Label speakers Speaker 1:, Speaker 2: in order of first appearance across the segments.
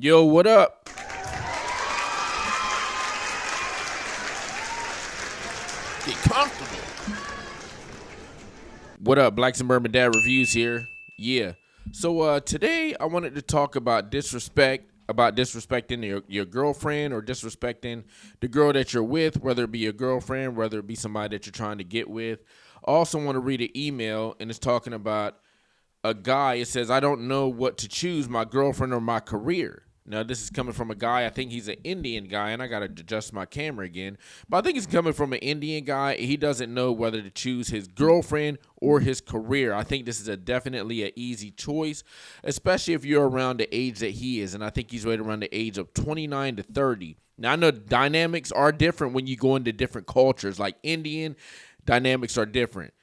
Speaker 1: Yo, what up?
Speaker 2: Get comfortable.
Speaker 1: What up? Blacks and Bourbon Dad Reviews here. Yeah. So today I wanted to talk about disrespecting your girlfriend or disrespecting the girl that you're with, whether it be your girlfriend, whether it be somebody that you're trying to get with. I also want to read an email, and it's talking about a guy. It says, I don't know what to choose, my girlfriend or my career. Now, this is coming from a guy, I think he's an Indian guy, and I got to adjust my camera again. But I think it's coming from an Indian guy. He doesn't know whether to choose his girlfriend or his career. I think this is definitely an easy choice, especially if you're around the age that he is. And I think he's right around the age of 29 to 30. Now, I know dynamics are different when you go into different cultures. Like Indian dynamics are different.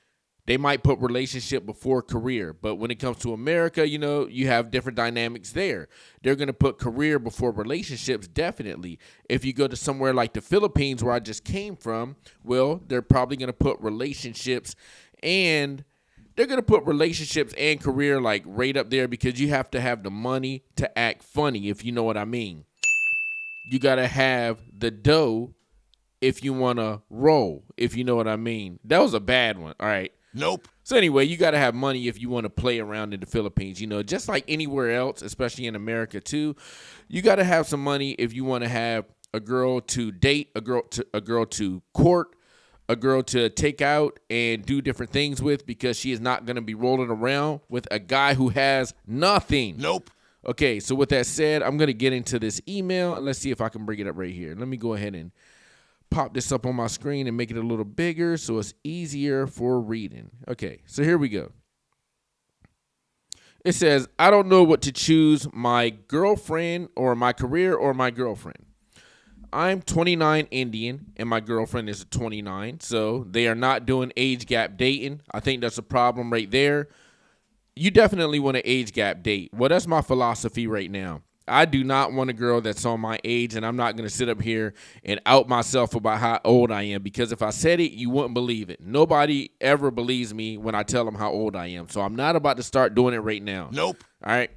Speaker 1: They might put relationship before career, but when it comes to America, you have different dynamics there. They're going to put career before relationships, definitely. If you go to somewhere like the Philippines, where I just came from, well, they're probably going to put relationships and career like right up there, because you have to have the money to act funny, if you know what I mean. You got to have the dough if you want to roll, if you know what I mean. That was a bad one. All right.
Speaker 2: Nope.
Speaker 1: So anyway, you got to have money if you want to play around in the Philippines. Just like anywhere else, especially in America too, you got to have some money if you want to have a girl to date, a girl to court, a girl to take out and do different things with, because she is not going to be rolling around with a guy who has nothing.
Speaker 2: Nope.
Speaker 1: Okay, so with that said, I'm going to get into this email. Let's see if I can bring it up right here. Let me go ahead and pop this up on my screen and make it a little bigger so it's easier for reading. Okay, so here we go. It says, I don't know what to choose, my girlfriend or my career or my girlfriend. I'm 29 Indian and my girlfriend is 29, so they are not doing age gap dating. I think that's a problem right there. You definitely want to age gap date. Well, that's my philosophy right now. I do not want a girl that's on my age, and I'm not going to sit up here and out myself about how old I am, because if I said it, you wouldn't believe it. Nobody ever believes me when I tell them how old I am, so I'm not about to start doing it right now.
Speaker 2: Nope.
Speaker 1: All right?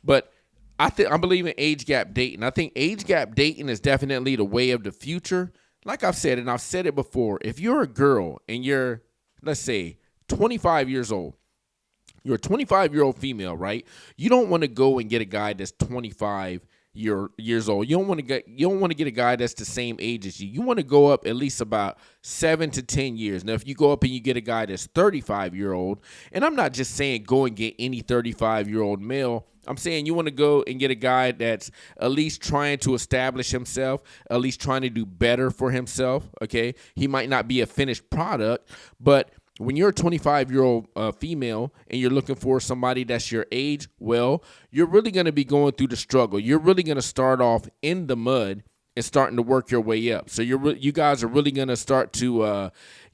Speaker 1: But I believe in age gap dating. I think age gap dating is definitely the way of the future. Like I've said, and I've said it before, if you're a girl and you're, let's say, 25 years old, you're a 25-year-old female, right? You don't want to go and get a guy that's 25 years old. You don't want to get a guy that's the same age as you. You want to go up at least about 7 to 10 years. Now, if you go up and you get a guy that's 35-year-old, and I'm not just saying go and get any 35-year-old male. I'm saying you want to go and get a guy that's at least trying to establish himself, at least trying to do better for himself, okay? He might not be a finished product, but when you're a 25-year-old female and you're looking for somebody that's your age, well, you're really going to be going through the struggle. You're really going to start off in the mud and starting to work your way up. So you guys are really going to start to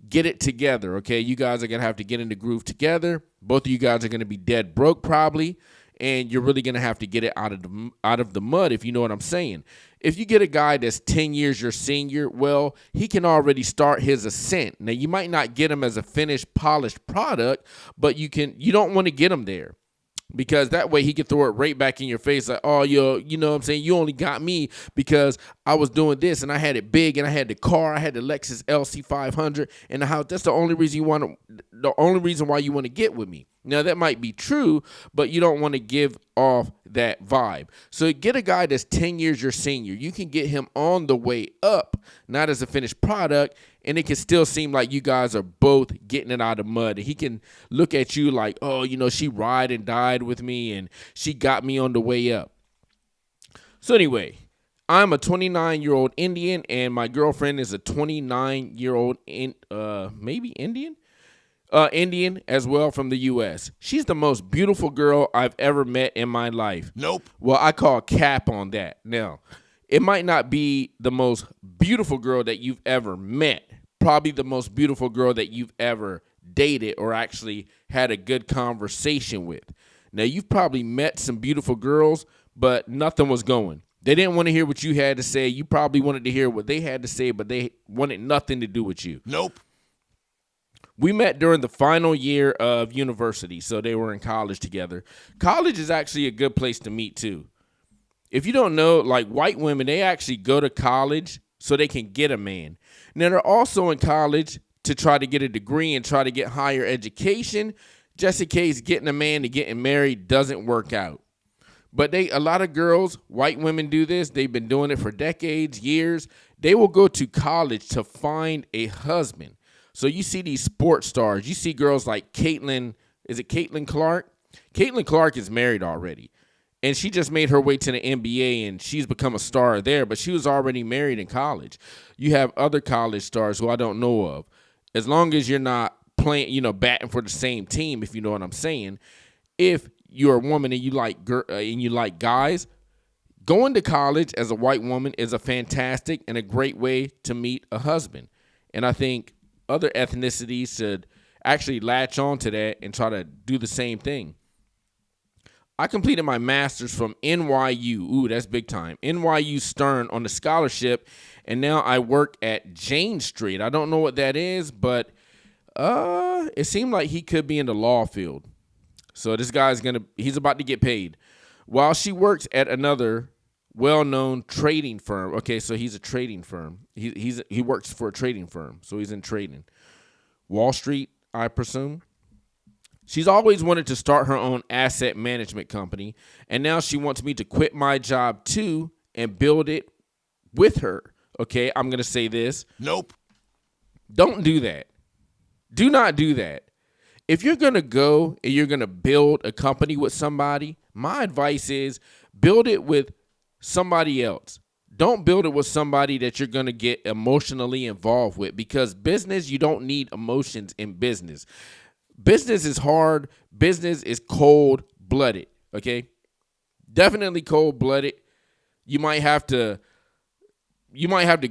Speaker 1: get it together, okay? You guys are going to have to get in the groove together. Both of you guys are going to be dead broke probably, and you're really going to have to get it out of the mud, if you know what I'm saying. If you get a guy that's 10 years your senior, well, he can already start his ascent. Now, you might not get him as a finished, polished product, but you don't want to get him there, because that way he can throw it right back in your face like, oh, you know what I'm saying? You only got me because I was doing this and I had it big and I had the car, I had the Lexus LC500 in the house. That's the only reason why you want to get with me. Now, that might be true, but you don't want to give off that vibe. So get a guy that's 10 years your senior. You can get him on the way up, not as a finished product, and it can still seem like you guys are both getting it out of mud. He can look at you like, oh, she ride and died with me, and she got me on the way up. So anyway, I'm a 29-year-old Indian, and my girlfriend is a 29-year-old maybe Indian? Indian as well, from the U.S. She's the most beautiful girl I've ever met in my life.
Speaker 2: Nope.
Speaker 1: Well, I call cap on that. Now, it might not be the most beautiful girl that you've ever met. Probably the most beautiful girl that you've ever dated or actually had a good conversation with. Now, you've probably met some beautiful girls, but nothing was going. They didn't want to hear what you had to say. You probably wanted to hear what they had to say, but they wanted nothing to do with you.
Speaker 2: Nope.
Speaker 1: We met during the final year of university, so they were in college together. College is actually a good place to meet, too. If you don't know, like white women, they actually go to college so they can get a man. Now, they're also in college to try to get a degree and try to get higher education, just in case getting a man and getting married doesn't work out. But a lot of girls, white women do this. They've been doing it for decades, years. They will go to college to find a husband. So you see these sports stars. You see girls like Caitlin. Is it Caitlin Clark? Caitlin Clark is married already. And she just made her way to the NBA, and she's become a star there. But she was already married in college. You have other college stars who I don't know of. As long as you're not playing, batting for the same team, if you know what I'm saying. If you're a woman and you like guys, going to college as a white woman is a fantastic and a great way to meet a husband. And I think other ethnicities should actually latch on to that and try to do the same thing. I completed my master's from NYU. Ooh, that's big time. NYU Stern on the scholarship, and now I work at Jane Street. I don't know what that is, but it seemed like he could be in the law field. So this guy's he's about to get paid. While she works at another well-known trading firm. Okay, so he's a trading firm. He works for a trading firm, so he's in trading. Wall Street, I presume. She's always wanted to start her own asset management company, and now she wants me to quit my job too and build it with her. Okay, I'm going to say this.
Speaker 2: Nope.
Speaker 1: Don't do that. Do not do that. If you're going to go and you're going to build a company with somebody, my advice is build it with somebody else. Don't build it with somebody that you're going to get emotionally involved with, because business, you don't need emotions in business. Business is hard. Business is cold-blooded, okay? Definitely cold-blooded. You might have to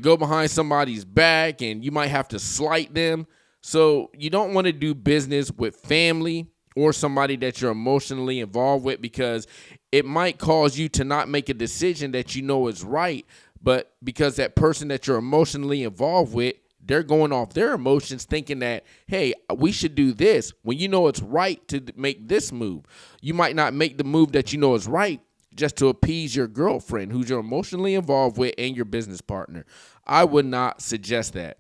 Speaker 1: go behind somebody's back, and you might have to slight them. So you don't want to do business with family or somebody that you're emotionally involved with, because it might cause you to not make a decision that you know is right, but because that person that you're emotionally involved with, they're going off their emotions thinking that, hey, we should do this when you know it's right to make this move. You might not make the move that you know is right just to appease your girlfriend who's you're emotionally involved with and your business partner. I would not suggest that.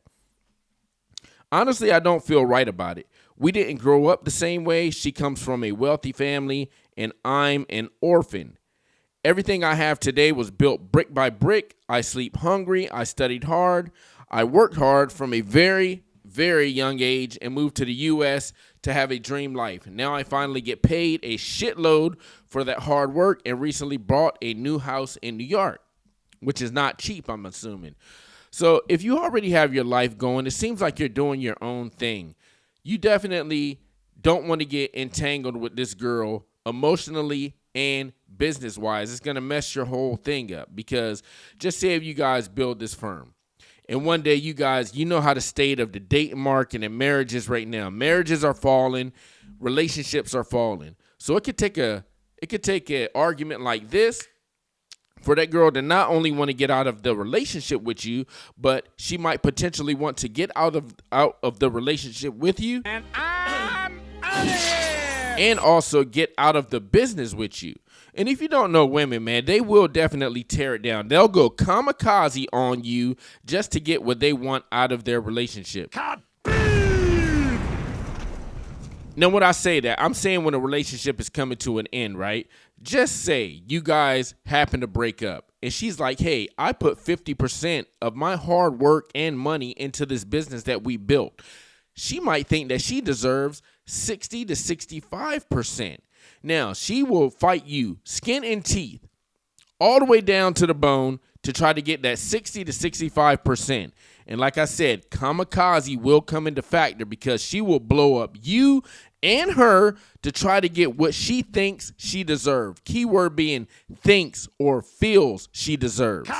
Speaker 1: Honestly, I don't feel right about it. We didn't grow up the same way. She comes from a wealthy family, and I'm an orphan. Everything I have today was built brick by brick. I sleep hungry. I studied hard. I worked hard from a very, very young age and moved to the U.S. to have a dream life. Now I finally get paid a shitload for that hard work and recently bought a new house in New York, which is not cheap, I'm assuming. So if you already have your life going, it seems like you're doing your own thing. You definitely don't want to get entangled with this girl emotionally and business-wise. It's going to mess your whole thing up, because just say if you guys build this firm, and one day you guys, you know how the state of the dating market and marriages right now. Marriages are falling, relationships are falling. So it could take an argument like this for that girl to not only want to get out of the relationship with you, but she might potentially want to get out of the relationship with you. And I'm out of here. And also get out of the business with you. And if you don't know women, man, they will definitely tear it down. They'll go kamikaze on you just to get what they want out of their relationship. Now, when I say that, I'm saying when a relationship is coming to an end, right? Just say you guys happen to break up, and she's like, hey, I put 50% of my hard work and money into this business that we built. She might think that she deserves 60 to 65%. Now, she will fight you skin and teeth all the way down to the bone to try to get that 60 to 65%. And like I said, kamikaze will come into factor, because she will blow up you and her to try to get what she thinks she deserves. Keyword being thinks or feels she deserves.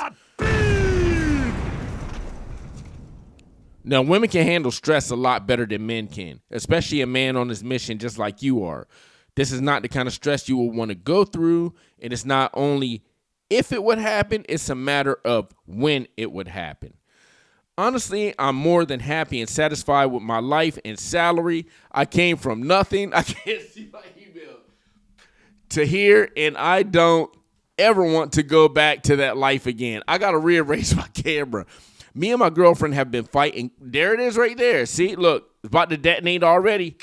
Speaker 1: Now, women can handle stress a lot better than men can, especially a man on his mission just like you are. This is not the kind of stress you will want to go through, and it's not only if it would happen, it's a matter of when it would happen. Honestly, I'm more than happy and satisfied with my life and salary. I came from nothing. I can't see my email to here, and I don't ever want to go back to that life again. I got to rearrange my camera. Me and my girlfriend have been fighting. There it is right there. See, look, it's about to detonate already.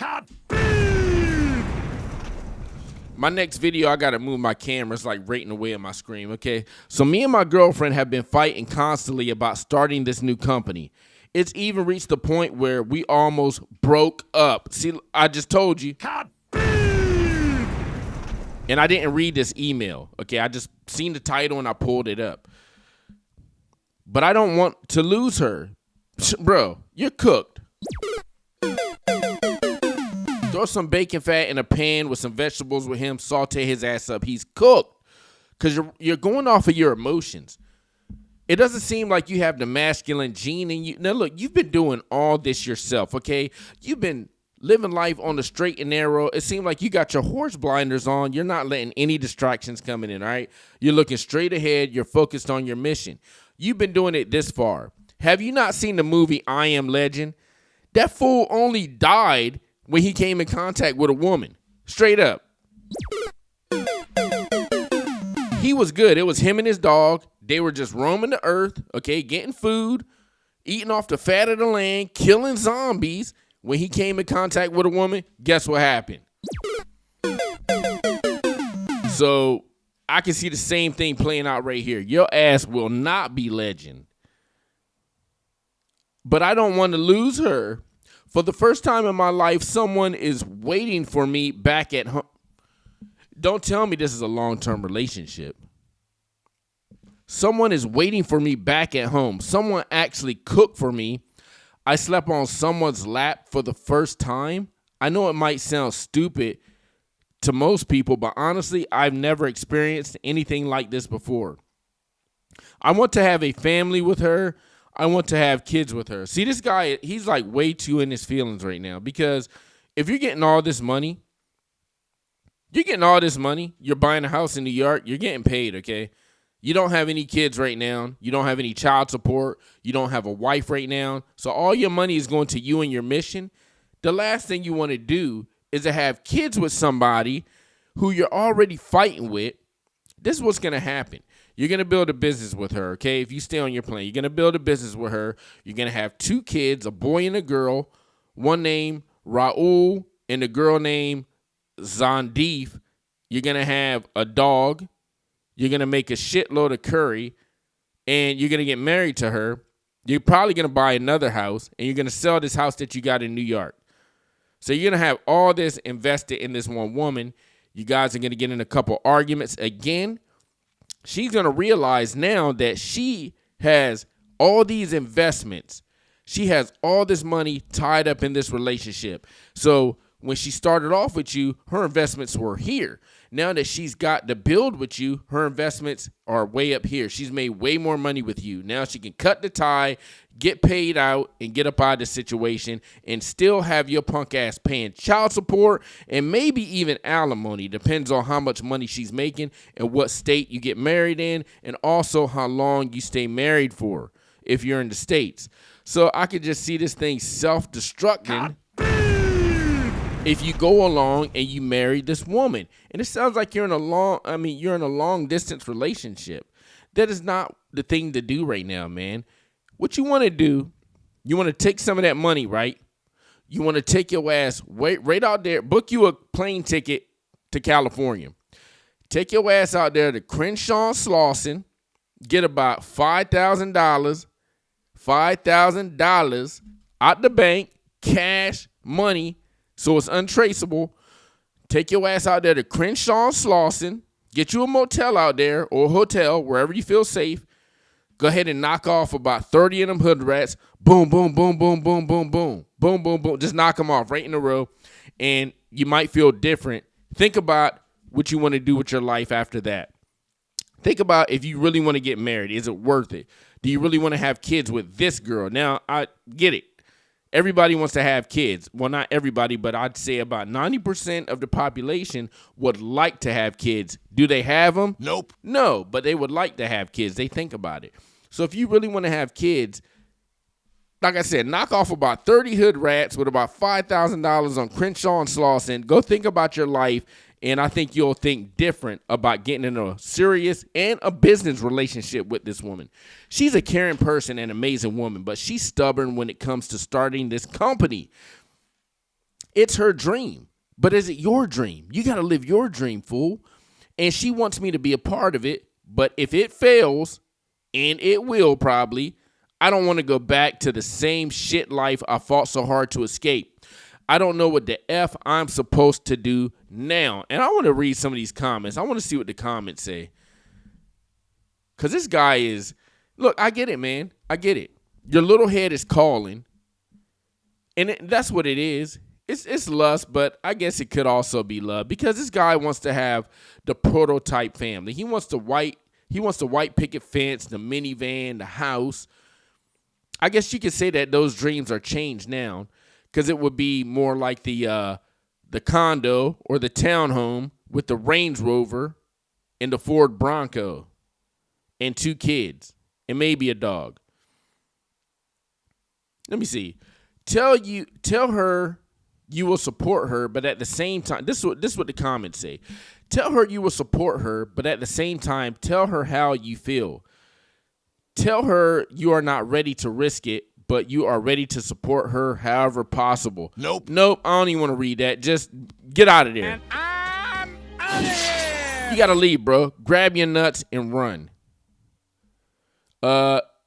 Speaker 1: My next video, I got to move my camera. It's like rating away at my screen, okay? So me and my girlfriend have been fighting constantly about starting this new company. It's even reached the point where we almost broke up. See, I just told you. And I didn't read this email, okay? I just seen the title and I pulled it up. But I don't want to lose her. Bro, you're cooked. Throw some bacon fat in a pan with some vegetables with him, saute his ass up. He's cooked because you're going off of your emotions. It doesn't seem like you have the masculine gene in you. Now, look, you've been doing all this yourself, okay? You've been living life on the straight and narrow. It seemed like you got your horse blinders on. You're not letting any distractions coming in, all right? You're looking straight ahead. You're focused on your mission. You've been doing it this far. Have you not seen the movie I Am Legend? That fool only died when he came in contact with a woman. Straight up. He was good. It was him and his dog. They were just roaming the earth, okay, getting food, eating off the fat of the land, killing zombies. When he came in contact with a woman, guess what happened? So I can see the same thing playing out right here. Your ass will not be legend. But I don't want to lose her. For the first time in my life, someone is waiting for me back at home. Don't tell me this is a long-term relationship. Someone is waiting for me back at home. Someone actually cooked for me. I slept on someone's lap for the first time. I know it might sound stupid to most people, but honestly, I've never experienced anything like this before. I want to have a family with her. I want to have kids with her. See, this guy, he's like way too in his feelings right now because if you're getting all this money, you're buying a house in New York, you're getting paid, okay? You don't have any kids right now. You don't have any child support. You don't have a wife right now. So all your money is going to you and your mission. The last thing you want to do is to have kids with somebody who you're already fighting with. This is what's going to happen. You're going to build a business with her, okay? If you stay on your plan, you're going to build a business with her. You're going to have 2 kids, a boy and a girl, one named Raul and a girl named Zandif. You're going to have a dog. You're going to make a shitload of curry, and you're going to get married to her. You're probably going to buy another house, and you're going to sell this house that you got in New York. So you're going to have all this invested in this one woman. You guys are going to get in a couple arguments again. She's going to realize now that she has all these investments. She has all this money tied up in this relationship. So when she started off with you, her investments were here. Now that she's got to build with you, her investments are way up here. She's made way more money with you. Now she can cut the tie, get paid out, and get up out of the situation and still have your punk ass paying child support and maybe even alimony. Depends on how much money she's making and what state you get married in, and also how long you stay married for if you're in the States. So I could just see this thing self-destructing if you go along and you marry this woman. And it sounds like you're in a long distance relationship. That is not the thing to do right now, man. What you want to do, you want to take some of that money, right? You want to take your ass right out there, book you a plane ticket to California. Take your ass out there to Crenshaw Slauson, get about $5,000 out the bank, cash, money, so it's untraceable. Take your ass out there to Crenshaw Slauson. Get you a motel out there or a hotel, wherever you feel safe. Go ahead and knock off about 30 of them hood rats. Boom, boom, boom, boom, boom, boom, boom. Boom, boom, boom. Just knock them off right in a row. And you might feel different. Think about what you want to do with your life after that. Think about if you really want to get married. Is it worth it? Do you really want to have kids with this girl? Now, I get it. Everybody wants to have kids. Well, not everybody, but I'd say about 90% of the population would like to have kids. Do they have them?
Speaker 2: Nope.
Speaker 1: No, but they would like to have kids. They think about it. So if you really want to have kids, like I said, knock off about 30 hood rats with about $5,000 on Crenshaw and Slauson. Go think about your life And I think you'll think different about getting in a serious and a business relationship with this woman. She's a caring person and amazing woman, but she's stubborn when it comes to starting this company. It's her dream, but is it your dream? You got to live your dream, fool. And she wants me to be a part of it, but if it fails, and it will probably, I don't want to go back to the same shit life I fought so hard to escape. I don't know what the F I'm supposed to do now. And I want to read some of these comments. I want to see what the comments say. Because this guy is, look, I get it, man. I get it. Your little head is calling. And that's what it is. It's lust, but I guess it could also be love. Because this guy wants to have the prototype family. He wants the white picket fence, the minivan, the house. I guess you could say that those dreams are changed now. Because it would be more like the condo or the townhome with the Range Rover and the Ford Bronco and 2 kids and maybe a dog. Let me see. Tell her you will support her, but at the same time, this is what the comments say. Tell her you will support her, but at the same time, tell her how you feel. Tell her you are not ready to risk it, but you are ready to support her however possible.
Speaker 2: Nope.
Speaker 1: I don't even want to read that. Just get out of there.
Speaker 2: And I'm out of here.
Speaker 1: You got to leave, bro. Grab your nuts and run.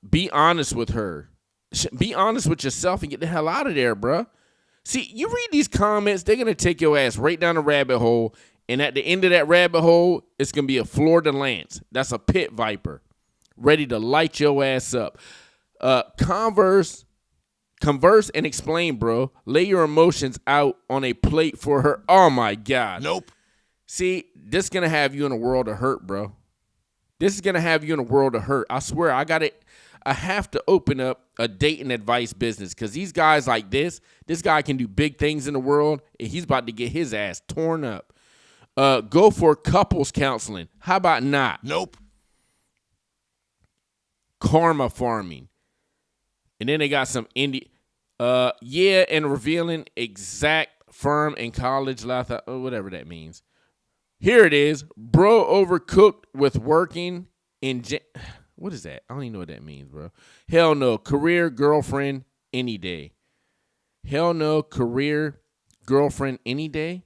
Speaker 1: Be honest with her. Be honest with yourself and get the hell out of there, bro. See, you read these comments, they're going to take your ass right down the rabbit hole. And at the end of that rabbit hole, it's going to be a Fleur de Lance. That's a pit viper ready to light your ass up. Converse and explain, bro. Lay your emotions out on a plate for her. Oh, my God.
Speaker 2: Nope.
Speaker 1: See, this is going to have you in a world of hurt, bro. This is going to have you in a world of hurt. I swear, I have to open up a dating advice business because these guys like this guy can do big things in the world, and he's about to get his ass torn up. Go for couples counseling. How about not?
Speaker 2: Nope.
Speaker 1: Karma farming. And then they got some indie. And revealing exact firm and college life, whatever that means. Here it is. Bro overcooked with working in. What is that? I don't even know what that means, bro. Hell no. Career girlfriend any day. Hell no. Career girlfriend any day.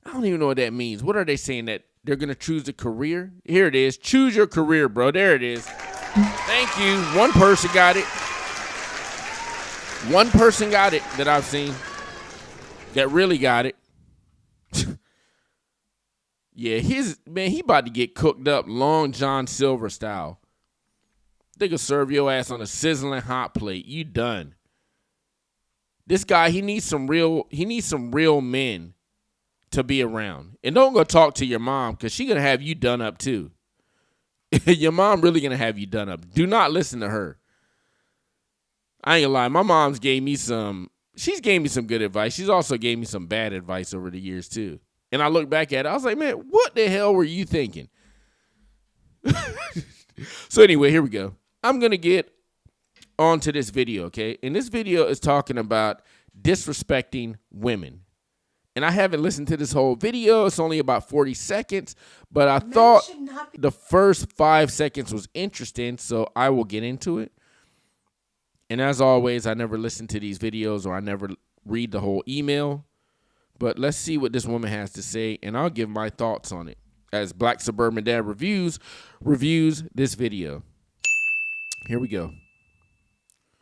Speaker 1: I don't even know what that means. What are they saying? That they're going to choose a career? Here it is. Choose your career, bro. There it is. Thank you. One person got it. One person got it that I've seen that really got it. Yeah, he about to get cooked up Long John Silver style. They could serve your ass on a sizzling hot plate. You done. This guy, he needs some real men to be around. And don't go talk to your mom because she's going to have you done up too. Your mom really going to have you done up. Do not listen to her. I ain't gonna lie. My mom's gave me some good advice. She's also gave me some bad advice over the years too. And I look back at it, I was like, man, what the hell were you thinking? So anyway, here we go. I'm going to get onto this video, okay? And this video is talking about disrespecting women. And I haven't listened to this whole video. It's only about 40 seconds. But I thought the first 5 seconds was interesting, so I will get into it. And as always, I never listen to these videos or I never read the whole email. But let's see what this woman has to say, and I'll give my thoughts on it as Black Suburban Dad reviews this video. Here we go.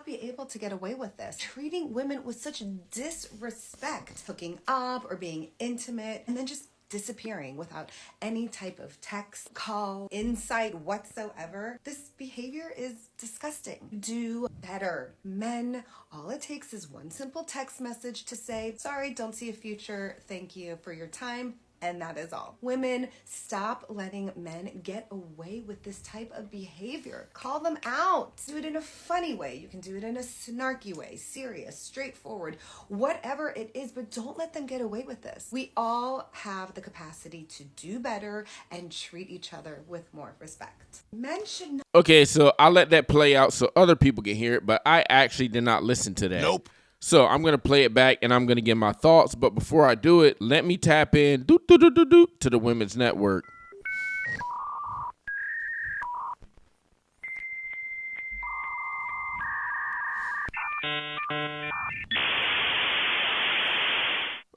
Speaker 3: Be able to get away with this, treating women with such disrespect, hooking up or being intimate, and then just disappearing without any type of text, call, insight whatsoever. This behavior is disgusting. Do better. Men, all it takes is one simple text message to say, sorry, don't see a future, thank you for your time, and that is all. Women, stop letting men get away with this type of behavior. Call them out. Do it in a funny way. You can do it in a snarky way, serious, straightforward, whatever it is, but don't let them get away with this. We all have the capacity to do better and treat each other with more respect. Men should not.
Speaker 1: Okay, so I'll let that play out so other people can hear it, but I actually did not listen to that.
Speaker 2: Nope.
Speaker 1: So I'm going to play it back and I'm going to give my thoughts. But before I do it, let me tap in to the Women's Network.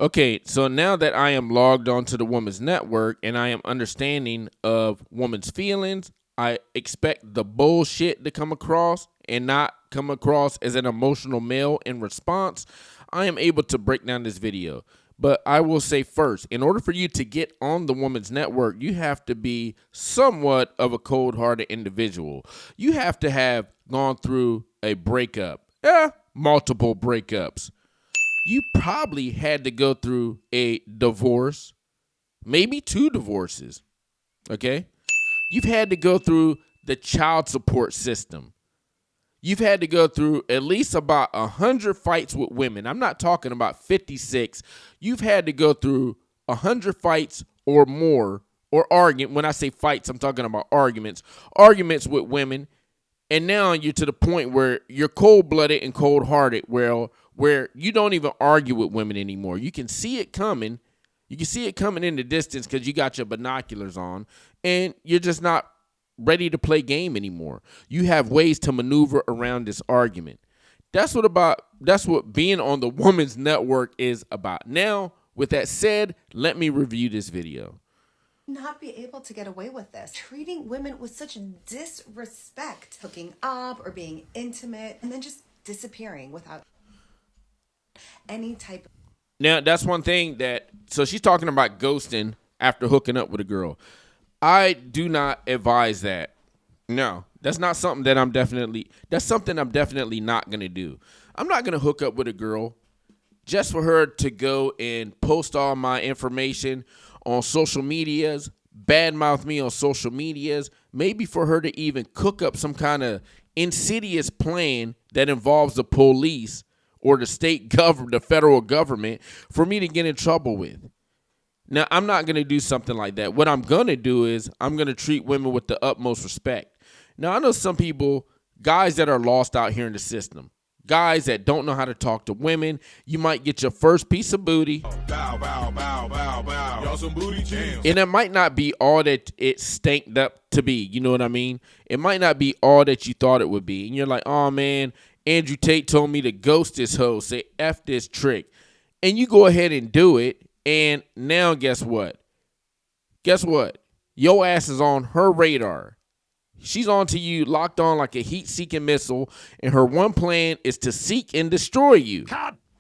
Speaker 1: Okay, so now that I am logged onto the Women's Network and I am understanding of women's feelings, I expect the bullshit to come across and not come across as an emotional male in response. I am able to break down this video. But I will say first, in order for you to get on the Women's Network, you have to be somewhat of a cold-hearted individual. You have to have gone through a breakup, multiple breakups. You probably had to go through a divorce, maybe 2 divorces, okay? You've had to go through the child support system. You've had to go through at least about 100 fights with women. I'm not talking about 56. You've had to go through 100 fights or more, or argument. When I say fights, I'm talking about arguments with women. And now you're to the point where you're cold-blooded and cold-hearted, where you don't even argue with women anymore. You can see it coming. You can see it coming in the distance because you got your binoculars on, and you're just not ready to play game anymore. You have ways to maneuver around this argument. That's what being on the Women's Network is about. Now, with that said, let me review this video.
Speaker 3: Not be able to get away with this. Treating women with such disrespect, hooking up or being intimate, and then just disappearing without any type of...
Speaker 1: Now, that's one thing so she's talking about ghosting after hooking up with a girl. I do not advise that. No, that's something I'm definitely not going to do. I'm not going to hook up with a girl just for her to go and post all my information on social medias, badmouth me on social medias, maybe for her to even cook up some kind of insidious plan that involves the police or the state government, the federal government, for me to get in trouble with. Now, I'm not going to do something like that. What I'm going to do is I'm going to treat women with the utmost respect. Now, I know some people, guys that are lost out here in the system, guys that don't know how to talk to women. You might get your first piece of booty. Bow, bow, bow, bow, bow. Y'all some booty jams. And it might not be all that it stanked up to be. You know what I mean? It might not be all that you thought it would be. And you're like, oh, man, Andrew Tate told me to ghost this hoe, say F this trick. And you go ahead and do it. And now guess what? Guess what? Your ass is on her radar. She's on to you, locked on like a heat-seeking missile, and her one plan is to seek and destroy you.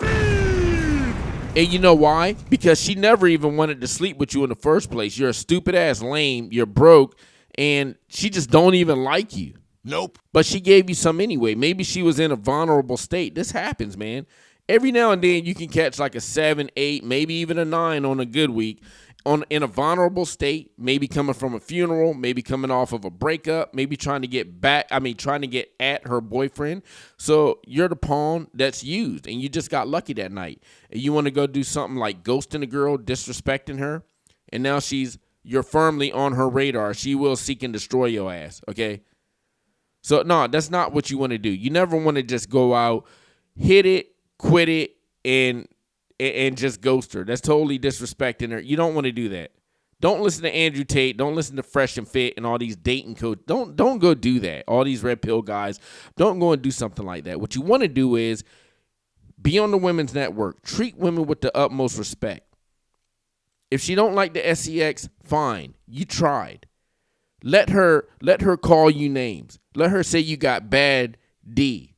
Speaker 1: And you know why? Because she never even wanted to sleep with you in the first place. You're a stupid-ass lame, you're broke, and she just don't even like you. Nope. But she gave you some anyway. Maybe she was in a vulnerable state. This happens, man. Every now and then you can catch like a 7, 8, maybe even a 9 on a good week in a vulnerable state, maybe coming from a funeral, maybe coming off of a breakup, maybe trying to get at her boyfriend. So you're the pawn that's used, and you just got lucky that night. And you want to go do something like ghosting a girl, disrespecting her, and now you're firmly on her radar. She will seek and destroy your ass, okay? So no, that's not what you want to do. You never want to just go out, hit it, quit it, and just ghost her. That's totally disrespecting her. You don't want to do that. Don't listen to Andrew Tate. Don't listen to Fresh and Fit and all these dating coaches. Don't go do that. All these red pill guys. Don't go and do something like that. What you want to do is be on the Women's Network. Treat women with the utmost respect. If she don't like the sex, fine. You tried. Let her call you names. Let her say you got bad D.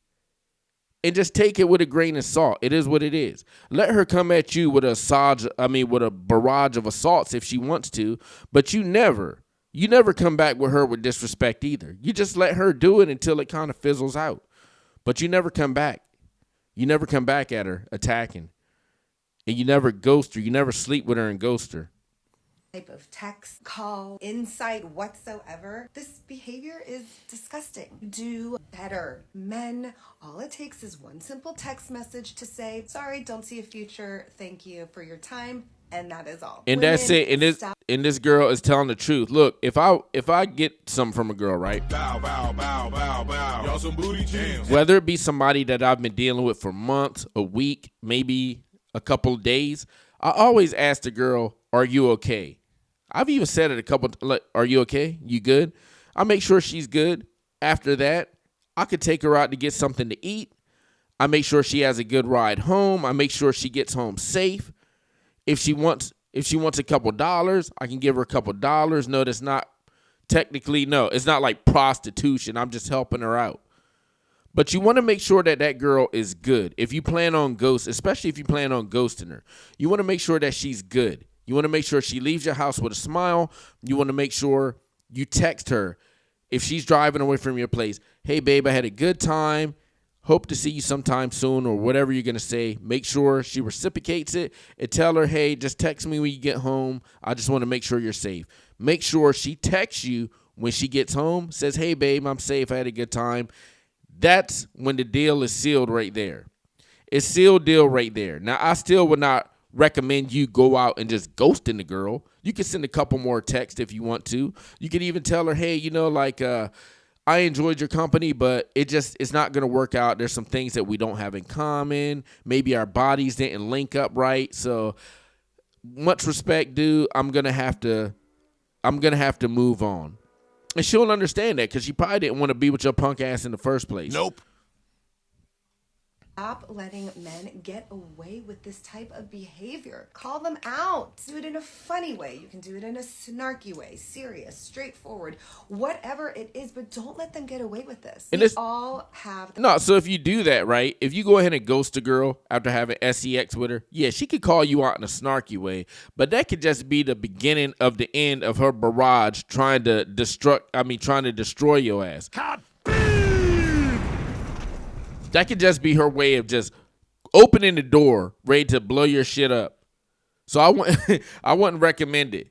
Speaker 1: And just take it with a grain of salt. It is what it is. Let her come at you with a barrage of assaults if she wants to, but you never come back with her with disrespect either. You just let her do it until it kind of fizzles out. But you never come back. You never come back at her attacking. And you never ghost her. You never sleep with her and ghost her.
Speaker 3: Type of text, call, insight whatsoever. This behavior is disgusting. Do better. Men, all it takes is one simple text message to say, sorry, don't see a future. Thank you for your time. And that is all.
Speaker 1: And that's it. and this girl is telling the truth. Look, if I get something from a girl, right?
Speaker 2: Bow, bow, bow, bow, bow. Y'all some booty jams.
Speaker 1: Whether it be somebody that I've been dealing with for months, a week, maybe a couple of days, I always ask the girl, "Are you okay?" I've even said it a couple, like, "Are you okay? You good?" I make sure she's good. After that, I could take her out to get something to eat. I make sure she has a good ride home. I make sure she gets home safe. If she wants a couple dollars, I can give her a couple dollars. No, that's not technically, no, it's not like prostitution. I'm just helping her out. But you want to make sure that that girl is good. If you plan on especially if you plan on ghosting her, you want to make sure that she's good. You want to make sure she leaves your house with a smile. You want to make sure you text her if she's driving away from your place. "Hey, babe, I had a good time. Hope to see you sometime soon," or whatever you're going to say. Make sure she reciprocates it and tell her, "Hey, just text me when you get home. I just want to make sure you're safe." Make sure she texts you when she gets home, says, "Hey, babe, I'm safe. I had a good time." That's when the deal is sealed right there. It's sealed deal right there. Now, I still would not recommend you go out and just ghosting the girl. You can send a couple more texts if you want to. You could even tell her, "Hey, I enjoyed your company, but it's not going to work out. There's some things that we don't have in common. Maybe our bodies didn't link up right. So much respect, dude. I'm going to have to move on." And she'll understand that because she probably didn't want to be with your punk ass in the first place.
Speaker 2: Nope.
Speaker 3: Stop letting men get away with this type of behavior. Call them out. Do it in a funny way. You can do it in a snarky way, serious, straightforward, whatever it is, but don't let them get away with this.
Speaker 1: And
Speaker 3: We all have...
Speaker 1: No, so if you do that, right, if you go ahead and ghost a girl after having sex with her, yeah, she could call you out in a snarky way, but that could just be the beginning of the end of her barrage trying to destroy your ass. That could just be her way of just opening the door, ready to blow your shit up. So I wouldn't recommend it.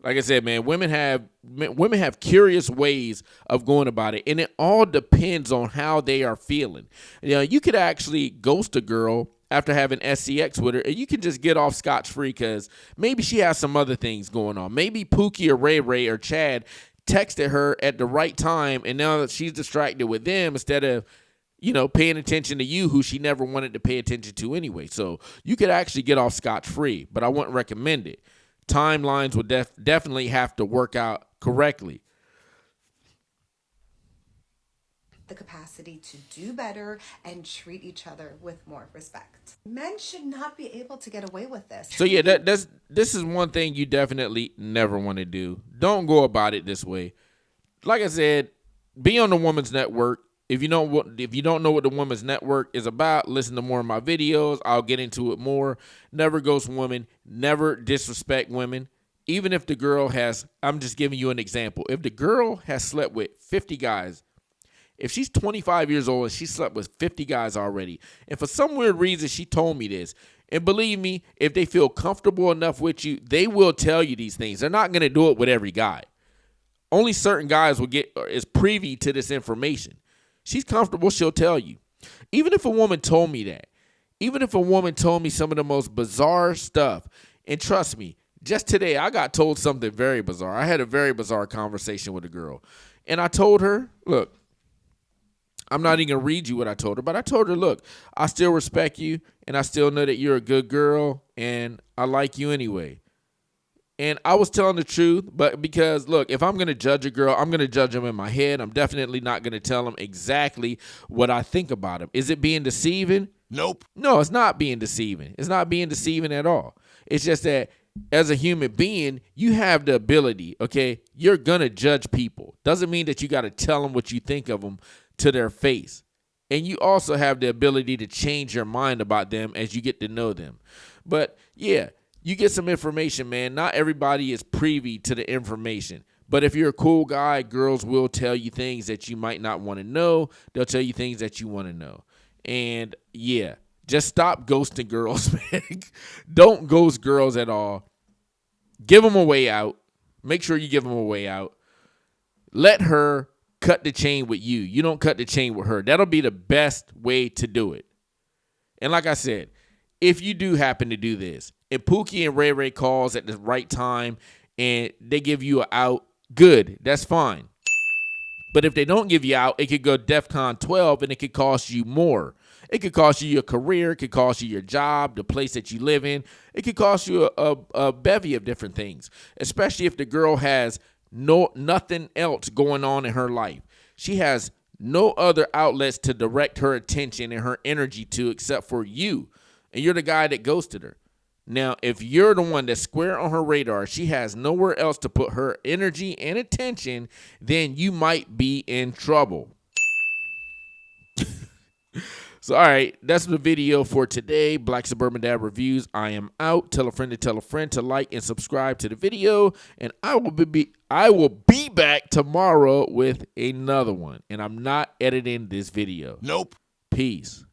Speaker 1: Like I said, man, women have curious ways of going about it, and it all depends on how they are feeling. You could actually ghost a girl after having sex with her, and you can just get off scotch-free because maybe she has some other things going on. Maybe Pookie or Ray Ray or Chad texted her at the right time, and now that she's distracted with them instead of paying attention to you, who she never wanted to pay attention to anyway. So you could actually get off scotch-free, but I wouldn't recommend it. Timelines would definitely have to work out correctly.
Speaker 3: The capacity to do better and treat each other with more respect. Men should not be able to get away with this.
Speaker 1: So yeah, this is one thing you definitely never want to do. Don't go about it this way. Like I said, be on the Woman's Network. If you don't know what the Woman's Network is about, listen to more of my videos. I'll get into it more. Never ghost women. Never disrespect women. Even if the girl I'm just giving you an example. If the girl has slept with 50 guys, if she's 25 years old and she slept with 50 guys already, and for some weird reason she told me this, and believe me, if they feel comfortable enough with you, they will tell you these things. They're not going to do it with every guy. Only certain guys is privy to this information. She's comfortable, she'll tell you. Even if a woman told me that, even if a woman told me some of the most bizarre stuff, and trust me, just today I got told something very bizarre. I had a very bizarre conversation with a girl, and I told her, look, I'm not even going to read you what I told her, but I told her, look, I still respect you, and I still know that you're a good girl, and I like you anyway. And I was telling the truth, but because, look, if I'm going to judge a girl, I'm going to judge them in my head. I'm definitely not going to tell them exactly what I think about them. Is it being deceiving?
Speaker 2: Nope.
Speaker 1: No, it's not being deceiving. It's not being deceiving at all. It's just that as a human being, you have the ability, okay? You're going to judge people. Doesn't mean that you got to tell them what you think of them to their face. And you also have the ability to change your mind about them as you get to know them. But, yeah. You get some information, man. Not everybody is privy to the information. But if you're a cool guy, girls will tell you things that you might not want to know. They'll tell you things that you want to know. And, yeah, just stop ghosting girls, man. Don't ghost girls at all. Give them a way out. Make sure you give them a way out. Let her cut the chain with you. You don't cut the chain with her. That'll be the best way to do it. And like I said, if you do happen to do this, and Pookie and Ray Ray calls at the right time, and they give you an out, good, that's fine. But if they don't give you out, it could go DEFCON 12 and it could cost you more. It could cost you your career. It could cost you your job, the place that you live in. It could cost you a bevy of different things, especially if the girl has nothing else going on in her life. She has no other outlets to direct her attention and her energy to except for you. And you're the guy that ghosted her. Now, if you're the one that's square on her radar, she has nowhere else to put her energy and attention, then you might be in trouble. So, all right, that's the video for today. Black Suburban Dad Reviews. I am out. Tell a friend to like and subscribe to the video. And I will be back tomorrow with another one. And I'm not editing this video.
Speaker 2: Nope.
Speaker 1: Peace.